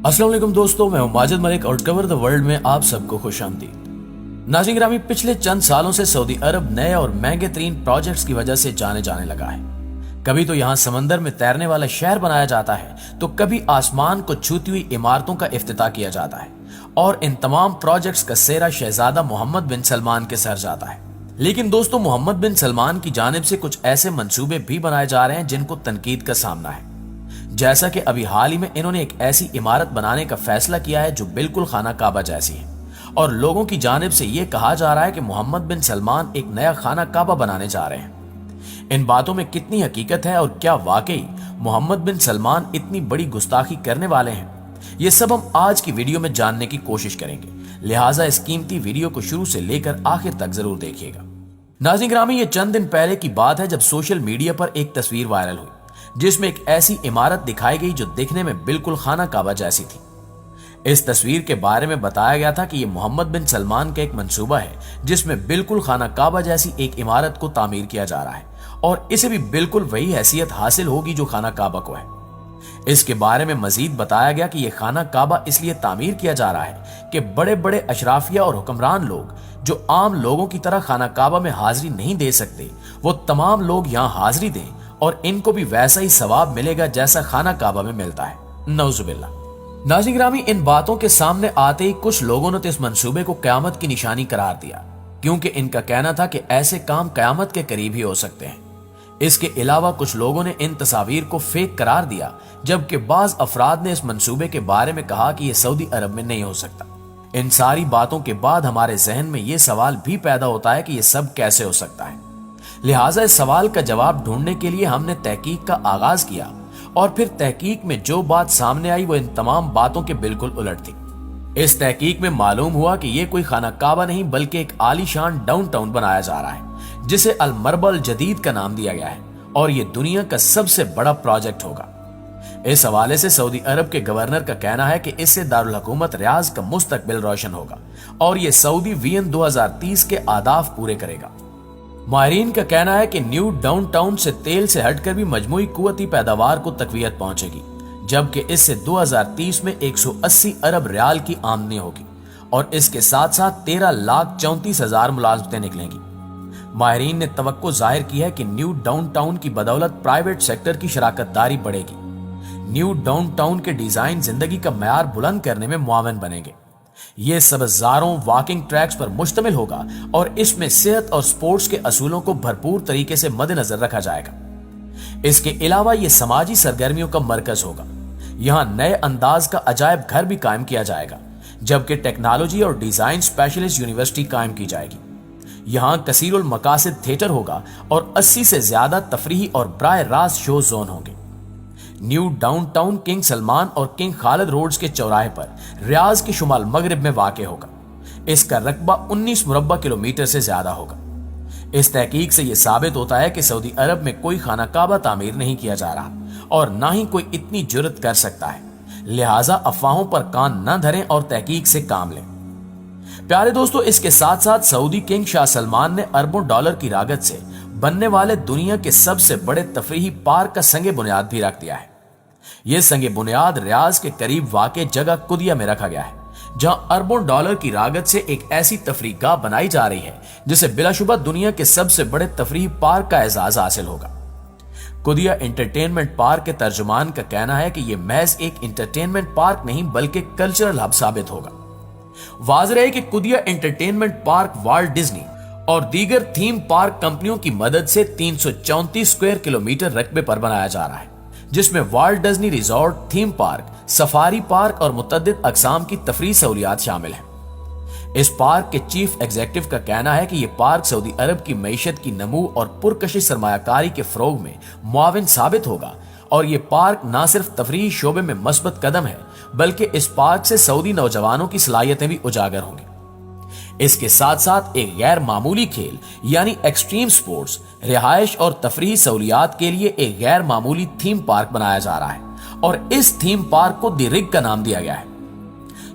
अस्सलाम वालेकुम दोस्तों, मैं हूं माजिद मलिक और कवर द वर्ल्ड में आप सबको खुशामदीद। नाज़रीन गिरामी, पिछले चंद सालों से सऊदी अरब नए और महंगे तरीन प्रोजेक्ट्स की वजह से जाने लगा है। कभी तो यहाँ समंदर में तैरने वाला शहर बनाया जाता है, तो कभी आसमान को छूती हुई इमारतों का इफ्तिताह किया जाता है और इन तमाम प्रोजेक्ट्स का सेहरा शहजादा मोहम्मद बिन सलमान के सर जाता है। लेकिन दोस्तों, मोहम्मद बिन सलमान की जानिब से कुछ ऐसे मंसूबे भी बनाए जा रहे हैं जिनको तनकीद का सामना है। जैसा कि अभी हाल ही में इन्होंने एक ऐसी इमारत बनाने का फैसला किया है जो बिल्कुल खाना काबा जैसी है और लोगों की जानिब से यह कहा जा रहा है कि मोहम्मद बिन सलमान एक नया खाना काबा बनाने जा रहे हैं। इन बातों में कितनी हकीकत है और क्या वाकई मोहम्मद बिन सलमान इतनी बड़ी गुस्ताखी करने वाले हैं, ये सब हम आज की वीडियो में जानने की कोशिश करेंगे। लिहाजा इस कीमती वीडियो को शुरू से लेकर आखिर तक जरूर देखिएगा। नाज़रीन गिरामी, ये चंद दिन पहले की बात है जब सोशल मीडिया पर एक तस्वीर वायरल हुई जिसमें एक ऐसी इमारत दिखाई गई जो दिखने में बिल्कुल खाना काबा जैसी थी। इस तस्वीर के बारे में बताया गया था कि यह मोहम्मद बिन सलमान का एक मंसूबा है जिसमें बिल्कुल खाना काबा जैसी एक इमारत को तामीर किया जा रहा है और इसे भी बिल्कुल वही हैसियत हासिल होगी जो खाना काबा को है। इसके बारे में मजीद बताया गया कि यह खाना काबा इसलिए तामीर किया जा रहा है कि बड़े बड़े अशराफिया और हुक्मरान लोग जो आम लोगों की तरह खाना काबा में हाजिरी नहीं दे सकते, वो तमाम लोग यहाँ हाजिरी दें और इनको भी वैसा ही सवाब मिलेगा जैसा खाना काबा में मिलता है। नौजुबिल्ला। नाज़रीन गिरामी, इन बातों के सामने आते ही कुछ लोगों ने तो इस मंसूबे को क़यामत की निशानी करार दिया, क्योंकि इनका कहना था कि ऐसे काम क़यामत के करीब ही हो सकते हैं। इसके अलावा कुछ लोगों ने इन तस्वीर को फेक करार दिया, जबकि बाज अफराद ने इस मंसूबे के बारे में कहा कि यह सऊदी अरब में नहीं हो सकता। इन सारी बातों के बाद हमारे जहन में यह सवाल भी पैदा होता है कि यह सब कैसे हो सकता है। लिहाजा इस सवाल का जवाब ढूंढने के लिए हमने तहकीक का आगाज किया और फिर तहकीक में जो बात सामने आई वो इन तमाम बातों के बिल्कुल उलट थी। इस तहकीक में मालूम हुआ कि यह कोई खाना काबा नहीं बल्कि एक आलीशान डाउनटाउन बनाया जा रहा है जिसे अल मरबल जदीद का नाम दिया गया है और यह दुनिया का सबसे बड़ा प्रोजेक्ट होगा। इस हवाले से सऊदी अरब के गवर्नर का कहना है कि इससे दारुल हुकूमत रियाज का मुस्तकबिल रोशन होगा और यह सऊदी विजन 2030 के आदाफ पूरे करेगा। माहिरीन का कहना है कि न्यू डाउनटाउन से तेल से हटकर भी मजमूई कुव्वती पैदावार को तकवीयत पहुंचेगी, जबकि इससे 2030 में 180 अरब रियाल की आमदनी होगी और इसके साथ साथ 13,34,000 मुलाजमतें निकलेंगी। माहिरीन ने तवक्को जाहिर की है कि न्यू डाउनटाउन की बदौलत प्राइवेट सेक्टर की शराकतदारी बढ़ेगी। न्यू डाउनटाउन के डिजाइन जिंदगी का मयार बुलंद करने में मुआवन बनेंगे। ये सब्ज़ारों, वॉकिंग ट्रैक्स पर मुश्तमिल होगा और इसमें सेहत और स्पोर्ट्स के असूलों को भरपूर तरीके से मद्देनजर रखा जाएगा। इसके अलावा ये समाजी सरगर्मियों का मरकज होगा। यहाँ नए अंदाज का अजायब घर भी कायम किया जाएगा, जबकि टेक्नोलॉजी और डिजाइन स्पेशलिस्ट यूनिवर्सिटी कायम की जाएगी। यहाँ कसीरुल मकासिद थिएटर होगा और 80 से ज्यादा तफरीही और ब्राह रास्त शो जोन होंगे। न्यू डाउनटाउन किंग सलमान और किंग खालिद रोड्स के चौराहे पर रियाज के शुमाल मगरिब में वाक़ होगा। इसका रकबा 19 मुरब्बा किलोमीटर से ज्यादा होगा। इस तहकीक से यह साबित होता है कि सऊदी अरब में कोई खाना काबा तामीर नहीं किया जा रहा और ना ही कोई इतनी जुर्रत कर सकता है। लिहाजा अफवाहों पर कान न धरें और तहकीक से काम लें। प्यारे दोस्तों, इसके साथ साथ सऊदी किंग शाह सलमान ने अरबों डॉलर की लागत से बनने वाले दुनिया के सबसे बड़े तफरीही पार्क का संगे बुनियाद भी रख दिया है। यह संगे बुनियाद रियाज के करीब वाक़े जगह कुदिया में रखा गया है, जहां अरबों डॉलर की लागत से एक ऐसी तफरीहगाह बनाई जा रही है जिसे बिलाशुबा दुनिया के सबसे बड़े तफरीही पार्क का एजाज हासिल होगा। कुदिया एंटरटेनमेंट पार्क के तर्जुमान का कहना है कि यह महज एक एंटरटेनमेंट पार्क नहीं बल्कि कल्चरल हब साबित होगा। वाज़ेह है कि कुदिया एंटरटेनमेंट पार्क वाल्ट डिज्नी और दीगर थीम पार्क कंपनियों की मदद से 334 स्क्वायर किलोमीटर रकबे पर बनाया जा रहा है, जिसमें Walt Disney resort, theme park, safari park और मुतअद्दिद अक़साम की तफरीह सहूलियात शामिल हैं। इस पार्क के चीफ एग्जीक्यूटिव का कहना है कि यह पार्क सऊदी अरब की मईशत की नमू और पुरकशिश सरमायाकारी के फरोग में मुआविन साबित होगा और यह पार्क न सिर्फ तफरीही शोबे में मस्बत कदम है बल्कि इस पार्क से सऊदी नौजवानों की सलाहियतें भी उजागर होंगी। इसके साथ साथ एक गैर मामूली खेल यानी एक्सट्रीम स्पोर्ट्स, रिहाइश और तफरीही सहूलियात के लिए एक गैर मामूली थीम पार्क बनाया जा रहा है और इस थीम पार्क को द रिग का नाम दिया गया है।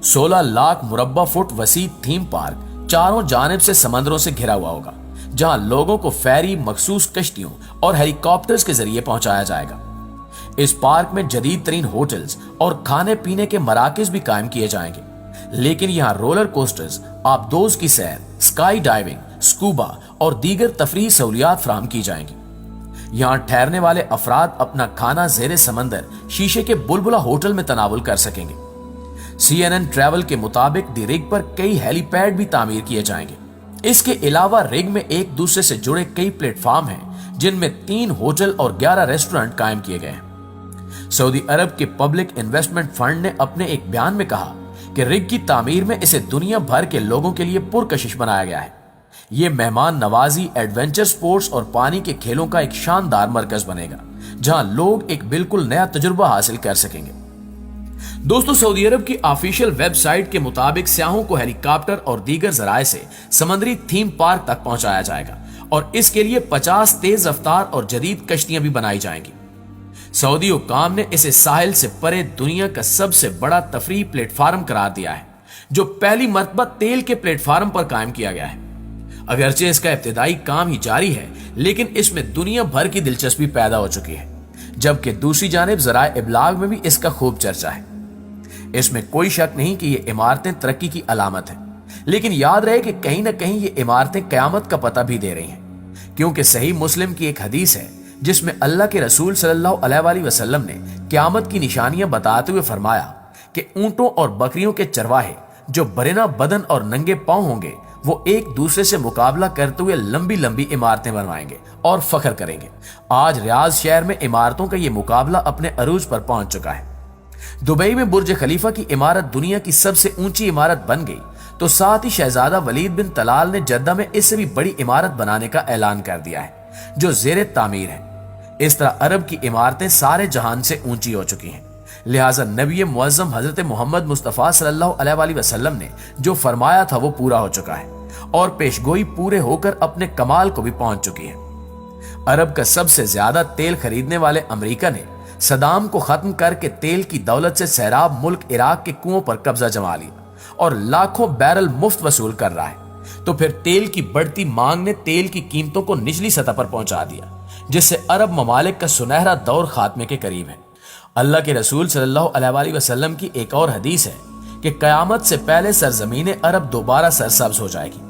16 लाख मुरब्बा फुट वसी थीम पार्क चारों जानिब से समंदरों से घिरा हुआ होगा, जहां लोगों को फेरी, मखसूस कश्तियों और हेलीकॉप्टर्स के जरिए पहुंचाया जाएगा। इस पार्क में जदीद तरीन होटल्स और खाने पीने के मराकज भी कायम किए जाएंगे, लेकिन यहाँ रोलर कोस्टर्स, आबदोज की सैर, स्काई डाइविंग, स्कूबा और दीगर तफरीही सहूलियात फराहम की जाएंगी। यहाँ ठहरने वाले अफराद अपना खाना जेरे समंदर शीशे के बुलबुला होटल में तनावुल कर सकेंगे। CNN ट्रैवल के मुताबिक दी रिग पर कई हेलीपैड भी तामीर किए जाएंगे। इसके अलावा रिग में एक दूसरे से जुड़े कई प्लेटफॉर्म हैं, जिनमें 3 होटल और 11 रेस्टोरेंट कायम किए गए हैं। सऊदी अरब के पब्लिक इन्वेस्टमेंट फंड ने अपने एक बयान में कहा कि रिग की तामीर में इसे दुनिया भर के लोगों के लिए पुरकशिश बनाया गया है। ये मेहमान नवाजी, एडवेंचर स्पोर्ट्स और पानी के खेलों का एक शानदार मरकज बनेगा, जहां लोग एक बिल्कुल नया तजुर्बा हासिल कर सकेंगे। दोस्तों, सऊदी अरब की ऑफिशियल वेबसाइट के मुताबिक सयाहों को हेलीकॉप्टर और दीगर जराए से समुद्री थीम पार्क तक पहुंचाया जाएगा और इसके लिए 50 तेज रफ्तार और जदीद कश्तियां भी बनाई जाएंगी। सऊदी हुक्काम ने इसे साहिल से परे दुनिया का सबसे बड़ा तफरीही प्लेटफार्म करार दिया है, जो पहली मर्तबा तेल के प्लेटफार्म पर कायम किया गया है। अगरचे इसका इब्तिदाई काम ही जारी है, लेकिन इसमें दुनिया भर की दिलचस्पी पैदा हो चुकी है, जबकि दूसरी जानिब ज़राए इब्लाग में भी इसका खूब चर्चा है। इसमें कोई शक नहीं कि ये इमारतें तरक्की की अलामत है, लेकिन याद रहे कि कहीं ना कहीं ये इमारतें कयामत का पता भी दे रही हैं, क्योंकि सही मुस्लिम की एक हदीस है जिसमें अल्लाह के रसूल सल्लल्लाहु अलैहि वसल्लम ने क़यामत की निशानियां बताते हुए फरमाया कि ऊंटों और बकरियों के चरवाहे जो बरेना बदन और नंगे पांव होंगे, वो एक दूसरे से मुकाबला करते हुए लंबी लंबी इमारतें बनवाएंगे और फख्र करेंगे। आज रियाज शहर में इमारतों का ये मुकाबला अपने अरूज पर पहुंच चुका है। दुबई में बुर्ज खलीफा की इमारत दुनिया की सबसे ऊंची इमारत बन गई, तो साथ ही शहजादा वलीद बिन तलाल ने जद्दा में इससे भी बड़ी इमारत बनाने का ऐलान कर दिया है, जो जेरे तामीर है। इस तरह अरब की इमारतें सारे जहान से ऊंची हो चुकी हैं। लिहाजा नबी मुअज्जम हजरत मोहम्मद मुस्तफ़ा सल्लल्लाहु अलैहि वसल्लम ने जो फरमाया था वो पूरा हो चुका है और पेशगोई पूरे होकर अपने कमाल को भी पहुंच चुकी है। अरब का सबसे ज्यादा तेल खरीदने वाले अमेरिका ने सदाम को खत्म करके तेल की दौलत से सैराब मुल्क इराक के कुओं पर कब्जा जमा लिया और लाखों बैरल मुफ्त वसूल कर रहा है। तो फिर तेल की बढ़ती मांग ने तेल की कीमतों को निचली सतह पर पहुंचा दिया, जिससे अरब ममालिक का सुनहरा दौर खात्मे के करीब है। अल्लाह के रसूल सल्लल्लाहु अलैहि वसल्लम की एक और हदीस है कि कयामत से पहले सरजमीन अरब दोबारा सरसब्ज हो जाएगी।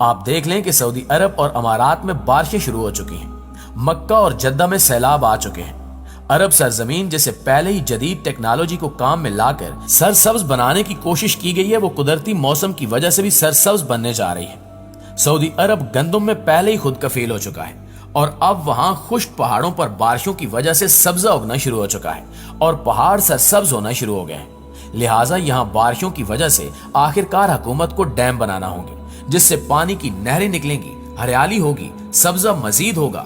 आप देख लें कि सऊदी अरब और अमारात में बारिशें शुरू हो चुकी हैं, मक्का और जद्दा में सैलाब आ चुके हैं। अरब सरजमीन जिसे पहले ही जदीद टेक्नोलॉजी को काम में लाकर सरसब्ज बनाने की कोशिश की गई है, वो कुदरती मौसम की वजह से भी सरसब्ज बनने जा रही है। सऊदी अरब गंदम में पहले ही खुद कफील हो चुका है और अब वहां खुश्क पहाड़ों पर बारिशों की वजह से सब्जा उगना शुरू हो चुका है और पहाड़ सरसब्ज होना शुरू हो गए हैं। लिहाजा यहाँ बारिशों की वजह से आखिरकार हुकूमत को डैम बनाना होंगे, जिससे पानी की नहरें निकलेंगी, हरियाली होगी, सब्जा मजीद होगा,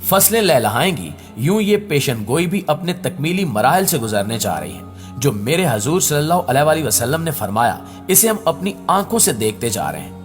फसलें लहलहाएंगी। यूं ये पेशन गोई भी अपने तकमीली मराहल से गुजरने जा रही है। जो मेरे हजूर सल्लल्लाहु अलैहि वसल्लम ने फरमाया, इसे हम अपनी आंखों से देखते जा रहे हैं।